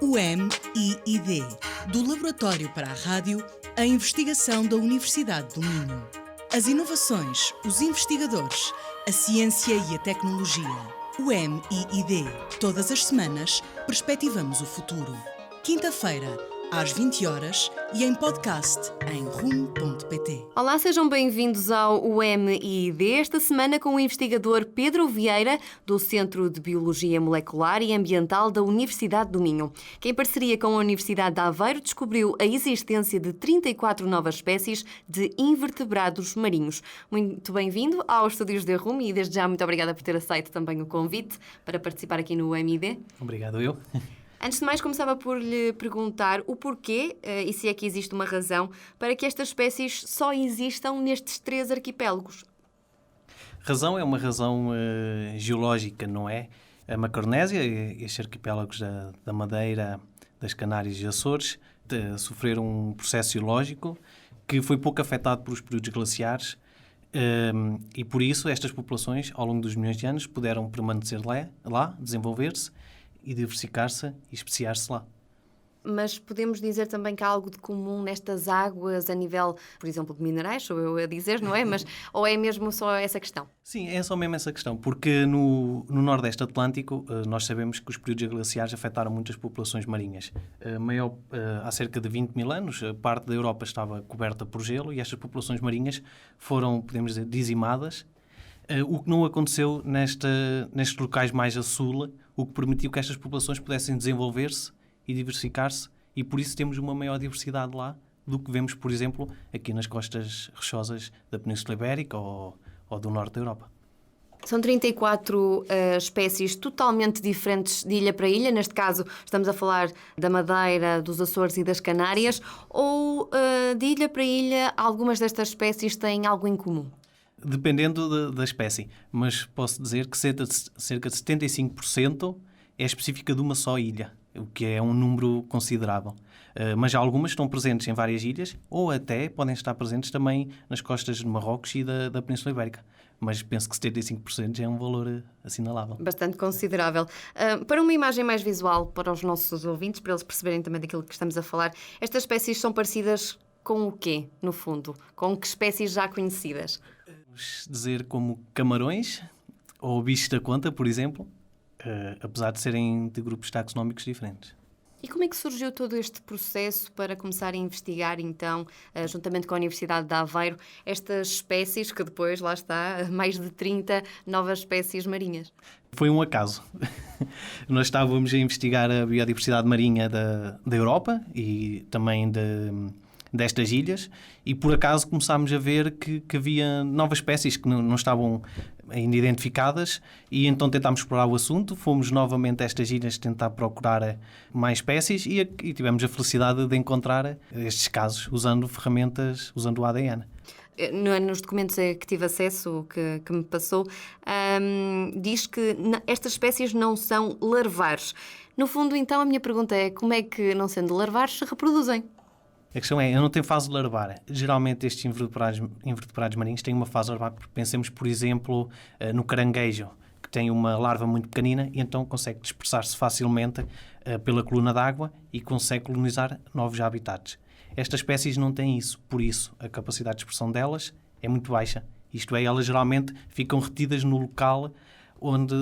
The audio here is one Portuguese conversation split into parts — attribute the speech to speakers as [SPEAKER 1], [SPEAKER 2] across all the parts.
[SPEAKER 1] O MIID, do Laboratório para a Rádio, a investigação da Universidade do Minho. As inovações, os investigadores, a ciência e a tecnologia. O MIID. Todas as semanas, perspectivamos o futuro. Quinta-feira, às 20 horas e em podcast em rum.pt.
[SPEAKER 2] Olá, sejam bem-vindos ao UMIID, esta semana com o investigador Pedro Vieira, do Centro de Biologia Molecular e Ambiental da Universidade do Minho, que em parceria com a Universidade de Aveiro descobriu a existência de 34 novas espécies de invertebrados marinhos. Muito bem-vindo aos estúdios da RUM e desde já muito obrigada por ter aceito também o convite para participar aqui no UMIID.
[SPEAKER 3] Obrigado, eu.
[SPEAKER 2] Antes de mais, começava por lhe perguntar o porquê, e se é que existe uma razão, para que estas espécies só existam nestes 3 arquipélagos.
[SPEAKER 3] Razão é uma razão geológica, não é? A Macaronésia, estes arquipélagos da Madeira, das Canárias e Açores, sofreram um processo geológico que foi pouco afetado pelos períodos glaciares e por isso estas populações, ao longo dos milhões de anos, puderam permanecer lá desenvolver-se e diversificar-se e especiar-se lá.
[SPEAKER 2] Mas podemos dizer também que há algo de comum nestas águas a nível, por exemplo, de minerais, sou eu a dizer, não é? Mas, ou é mesmo só essa questão?
[SPEAKER 3] Sim, é só mesmo essa questão, porque no Nordeste Atlântico nós sabemos que os períodos glaciares afetaram muitas populações marinhas. Há cerca de 20 mil anos, a parte da Europa estava coberta por gelo e estas populações marinhas foram, podemos dizer, dizimadas. O que não aconteceu nestes locais mais a sul, o que permitiu que estas populações pudessem desenvolver-se e diversificar-se, e por isso temos uma maior diversidade lá do que vemos, por exemplo, aqui nas costas rochosas da Península Ibérica ou do norte da Europa.
[SPEAKER 2] São 34 espécies totalmente diferentes de ilha para ilha. Neste caso, estamos a falar da Madeira, dos Açores e das Canárias. Ou de ilha para ilha, algumas destas espécies têm algo em comum?
[SPEAKER 3] Dependendo da espécie, mas posso dizer que cerca de 75% é específica de uma só ilha, o que é um número considerável. Mas algumas estão presentes em várias ilhas ou até podem estar presentes também nas costas de Marrocos e da Península Ibérica. Mas penso que 75% já é um valor assinalável.
[SPEAKER 2] Bastante considerável. Para uma imagem mais visual para os nossos ouvintes, para eles perceberem também daquilo que estamos a falar, estas espécies são parecidas com o quê, no fundo? Com que espécies já conhecidas?
[SPEAKER 3] Vamos dizer como camarões ou bichos da conta, por exemplo, apesar de serem de grupos taxonómicos diferentes.
[SPEAKER 2] E como é que surgiu todo este processo para começar a investigar, então, juntamente com a Universidade de Aveiro, estas espécies que depois, lá está, mais de 30 novas espécies marinhas?
[SPEAKER 3] Foi um acaso. Nós estávamos a investigar a biodiversidade marinha da Europa e também destas ilhas e por acaso começámos a ver que havia novas espécies que não estavam ainda identificadas e então tentámos explorar o assunto, fomos novamente a estas ilhas tentar procurar mais espécies e tivemos a felicidade de encontrar estes casos usando ferramentas, usando o ADN.
[SPEAKER 2] Nos documentos a que tive acesso, que me passou, diz que estas espécies não são larvares. No fundo, então, a minha pergunta é como é que, não sendo larvares, se reproduzem?
[SPEAKER 3] A questão é, eu não tenho fase larvar. Geralmente estes invertebrados marinhos têm uma fase larvar. Pensemos, por exemplo, no caranguejo, que tem uma larva muito pequenina e então consegue dispersar-se facilmente pela coluna d'água e consegue colonizar novos habitats. Estas espécies não têm isso, por isso a capacidade de dispersão delas é muito baixa. Isto é, elas geralmente ficam retidas no local onde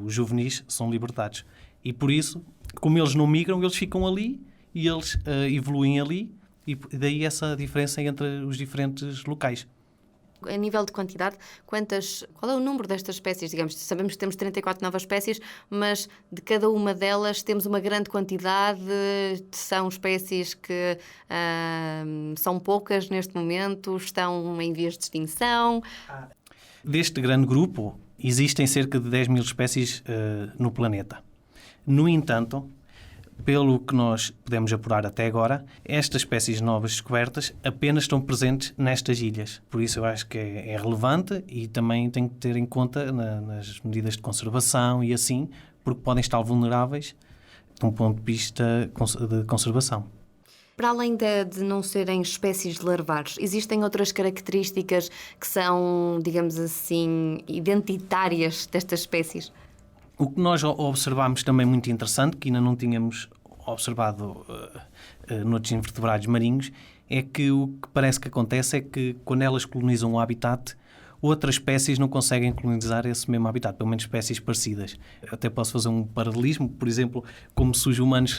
[SPEAKER 3] os juvenis são libertados. E por isso, como eles não migram, eles ficam ali e eles evoluem ali e daí essa diferença entre os diferentes locais.
[SPEAKER 2] A nível de quantidade, qual é o número destas espécies? Digamos, sabemos que temos 34 novas espécies, mas de cada uma delas temos uma grande quantidade, são espécies que são poucas neste momento, estão em vias de extinção.
[SPEAKER 3] Deste grande grupo, existem cerca de 10 mil espécies no planeta. No entanto, pelo que nós podemos apurar até agora, estas espécies novas descobertas apenas estão presentes nestas ilhas. Por isso eu acho que é relevante e também tem que ter em conta nas medidas de conservação e assim, porque podem estar vulneráveis de um ponto de vista de conservação.
[SPEAKER 2] Para além de não serem espécies de larvares, existem outras características que são, digamos assim, identitárias destas espécies?
[SPEAKER 3] O que nós observámos também muito interessante, que ainda não tínhamos observado noutros invertebrados marinhos, é que o que parece que acontece é que quando elas colonizam o habitat, outras espécies não conseguem colonizar esse mesmo habitat, pelo menos espécies parecidas. Até posso fazer um paralelismo, por exemplo, como se os humanos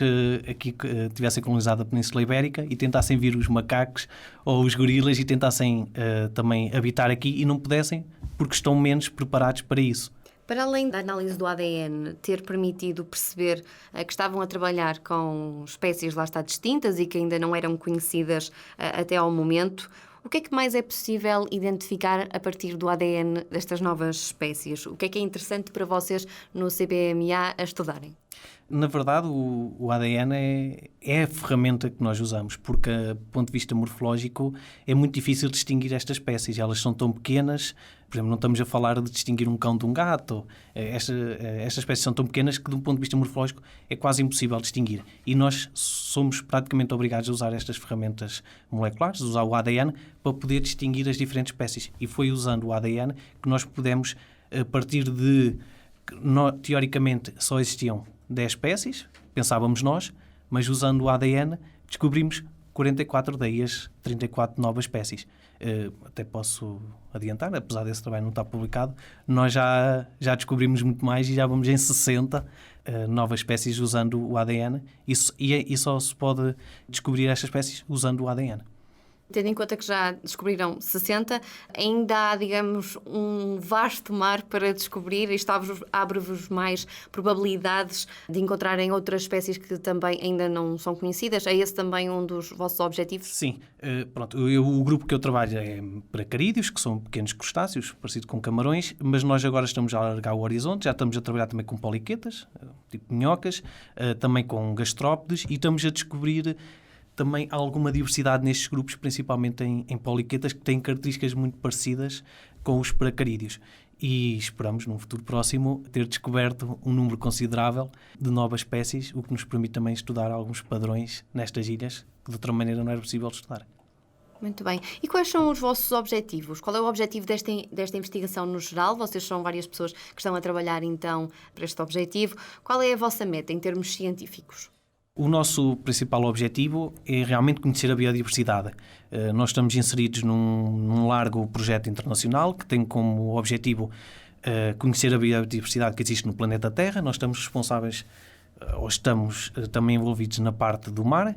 [SPEAKER 3] aqui tivessem colonizado a Península Ibérica e tentassem vir os macacos ou os gorilas e tentassem também habitar aqui e não pudessem porque estão menos preparados para isso.
[SPEAKER 2] Para além da análise do ADN ter permitido perceber que estavam a trabalhar com espécies lá está distintas e que ainda não eram conhecidas até ao momento, o que é que mais é possível identificar a partir do ADN destas novas espécies? O que é interessante para vocês no CBMA a estudarem?
[SPEAKER 3] Na verdade, o ADN é a ferramenta que nós usamos, porque, do ponto de vista morfológico, é muito difícil distinguir estas espécies. Elas são tão pequenas, por exemplo, não estamos a falar de distinguir um cão de um gato. Estas espécies são tão pequenas que, de um ponto de vista morfológico, é quase impossível distinguir. E nós somos praticamente obrigados a usar estas ferramentas moleculares, usar o ADN, para poder distinguir as diferentes espécies. E foi usando o ADN que nós pudemos, a partir de... teoricamente, só existiam 10 espécies, pensávamos nós, mas usando o ADN descobrimos 44, daí as 34 novas espécies. Até posso adiantar, apesar desse trabalho não estar publicado, nós já descobrimos muito mais e já vamos em 60 novas espécies usando o ADN e só se pode descobrir estas espécies usando o ADN.
[SPEAKER 2] Tendo em conta que já descobriram 60, ainda há, digamos, um vasto mar para descobrir e isto abre-vos mais probabilidades de encontrarem outras espécies que também ainda não são conhecidas. É esse também um dos vossos objetivos?
[SPEAKER 3] Sim. O grupo que eu trabalho é pracarídeos, que são pequenos crustáceos, parecido com camarões, mas nós agora estamos a alargar o horizonte, já estamos a trabalhar também com poliquetas, tipo minhocas, também com gastrópodes e estamos a descobrir também há alguma diversidade nestes grupos, principalmente em poliquetas, que têm características muito parecidas com os pracarídeos. E esperamos, num futuro próximo, ter descoberto um número considerável de novas espécies, o que nos permite também estudar alguns padrões nestas ilhas, que de outra maneira não era possível estudar.
[SPEAKER 2] Muito bem. E quais são os vossos objetivos? Qual é o objetivo desta investigação no geral? Vocês são várias pessoas que estão a trabalhar, então, para este objetivo. Qual é a vossa meta em termos científicos?
[SPEAKER 3] O nosso principal objetivo é realmente conhecer a biodiversidade. Nós estamos inseridos num largo projeto internacional que tem como objetivo conhecer a biodiversidade que existe no planeta Terra. Nós estamos responsáveis, ou estamos também envolvidos na parte do mar.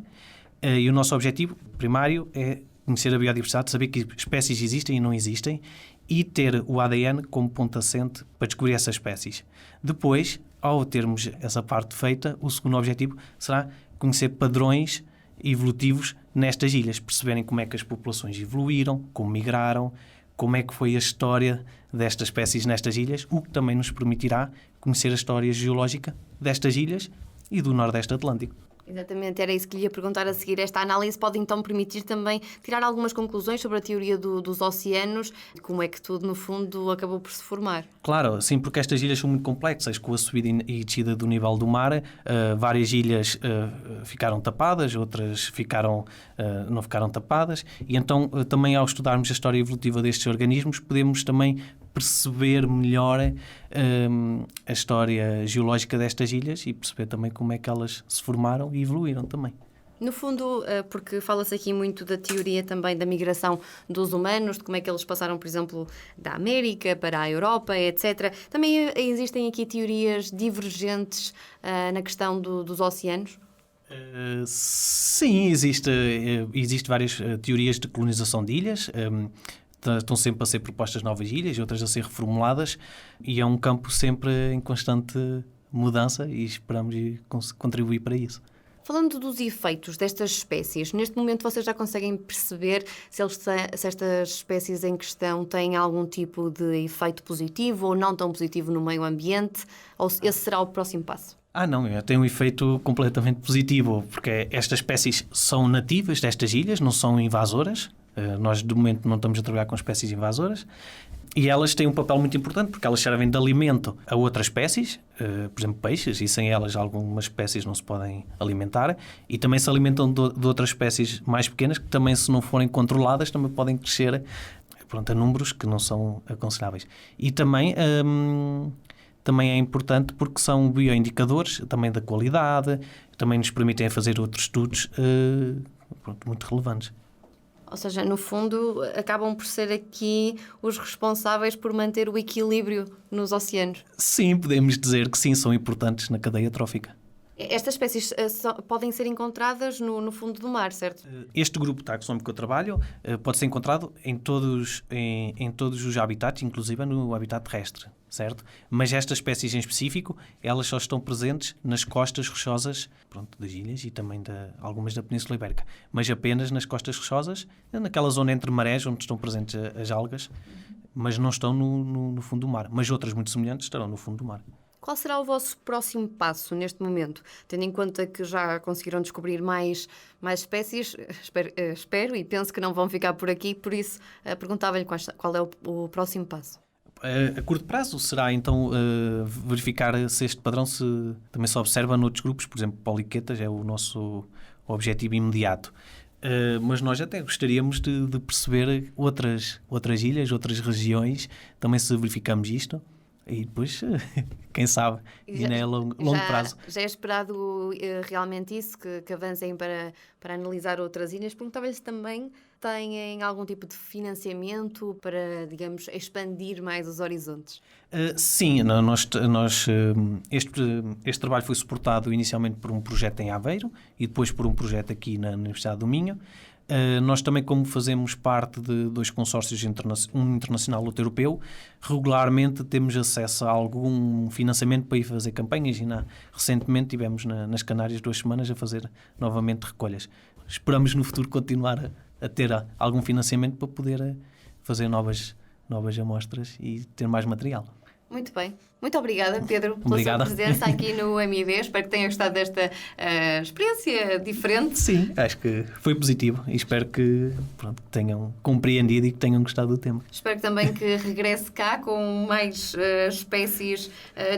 [SPEAKER 3] E o nosso objetivo primário é conhecer a biodiversidade, saber que espécies existem e não existem e ter o ADN como ponto assente para descobrir essas espécies. Depois, ao termos essa parte feita, o segundo objetivo será conhecer padrões evolutivos nestas ilhas, perceberem como é que as populações evoluíram, como migraram, como é que foi a história destas espécies nestas ilhas, o que também nos permitirá conhecer a história geológica destas ilhas e do Nordeste Atlântico.
[SPEAKER 2] Exatamente, era isso que lhe ia perguntar a seguir. Esta análise pode então permitir também tirar algumas conclusões sobre a teoria dos oceanos, como é que tudo, no fundo, acabou por se formar.
[SPEAKER 3] Claro, sim, porque estas ilhas são muito complexas, com a subida e descida do nível do mar, várias ilhas ficaram tapadas, outras não ficaram tapadas, e então também ao estudarmos a história evolutiva destes organismos, podemos também perceber melhor a história geológica destas ilhas e perceber também como é que elas se formaram e evoluíram também.
[SPEAKER 2] No fundo, porque fala-se aqui muito da teoria também da migração dos humanos, de como é que eles passaram, por exemplo, da América para a Europa, etc. Também existem aqui teorias divergentes na questão dos oceanos?
[SPEAKER 3] Sim, existe várias teorias de colonização de ilhas. Estão sempre a ser propostas novas ilhas e outras a ser reformuladas e é um campo sempre em constante mudança e esperamos contribuir para isso.
[SPEAKER 2] Falando dos efeitos destas espécies, neste momento vocês já conseguem perceber se estas espécies em questão têm algum tipo de efeito positivo ou não tão positivo no meio ambiente, ou esse será o próximo passo?
[SPEAKER 3] Não, tem um efeito completamente positivo, porque estas espécies são nativas destas ilhas, não são invasoras. Nós, de momento, não estamos a trabalhar com espécies invasoras e elas têm um papel muito importante porque elas servem de alimento a outras espécies, por exemplo, peixes, e sem elas algumas espécies não se podem alimentar e também se alimentam de outras espécies mais pequenas que também, se não forem controladas, também podem crescer a números que não são aconselháveis. E também também é importante porque são bioindicadores também da qualidade, também nos permitem fazer outros estudos muito relevantes.
[SPEAKER 2] Ou seja, no fundo, acabam por ser aqui os responsáveis por manter o equilíbrio nos oceanos.
[SPEAKER 3] Sim, podemos dizer que sim, são importantes na cadeia trófica.
[SPEAKER 2] Estas espécies podem ser encontradas no fundo do mar, certo?
[SPEAKER 3] Este grupo taxonómico que eu trabalho pode ser encontrado em todos os habitats, inclusive no habitat terrestre, certo? Mas estas espécies em específico, elas só estão presentes nas costas rochosas, das ilhas e também algumas da Península Ibérica, mas apenas nas costas rochosas, naquela zona entre marés onde estão presentes as algas, mas não estão no fundo do mar. Mas outras muito semelhantes estarão no fundo do mar.
[SPEAKER 2] Qual será o vosso próximo passo neste momento? Tendo em conta que já conseguiram descobrir mais espécies, espero e penso que não vão ficar por aqui, por isso perguntava-lhe qual é o próximo passo.
[SPEAKER 3] A curto prazo será então verificar se este padrão também se observa noutros grupos, por exemplo, poliquetas é o nosso objetivo imediato. Mas nós até gostaríamos de perceber outras ilhas, outras regiões, também se verificamos isto. E depois, quem sabe, ainda é longo prazo.
[SPEAKER 2] Já é esperado realmente isso, que avancem para analisar outras ilhas. Perguntava-lhe se também têm algum tipo de financiamento para, digamos, expandir mais os horizontes.
[SPEAKER 3] Sim, este trabalho foi suportado inicialmente por um projeto em Aveiro e depois por um projeto aqui na Universidade do Minho. Nós também, como fazemos parte de dois consórcios, um internacional e outro europeu, regularmente temos acesso a algum financiamento para ir fazer campanhas e recentemente tivemos nas Canárias 2 semanas a fazer novamente recolhas. Esperamos no futuro continuar a ter algum financiamento para poder fazer novas amostras e ter mais material.
[SPEAKER 2] Muito bem. Muito obrigada, Pedro, pela sua presença aqui no MID. Espero que tenha gostado desta experiência diferente.
[SPEAKER 3] Sim, acho que foi positivo e espero que tenham compreendido e que tenham gostado do tema.
[SPEAKER 2] Espero também que regresse cá com mais espécies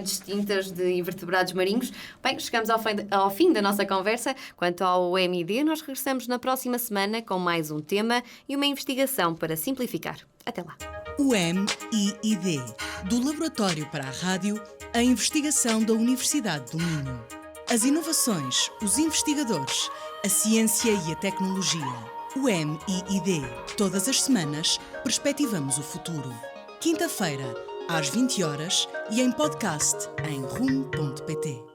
[SPEAKER 2] distintas de invertebrados marinhos. Bem, chegamos ao fim da nossa conversa. Quanto ao MID, nós regressamos na próxima semana com mais um tema e uma investigação para simplificar. Até lá.
[SPEAKER 1] O MID, do Laboratório para a Rádio, a investigação da Universidade do Minho. As inovações, os investigadores, a ciência e a tecnologia. O MID. Todas as semanas, perspectivamos o futuro. Quinta-feira, às 20 horas e em podcast em rum.pt.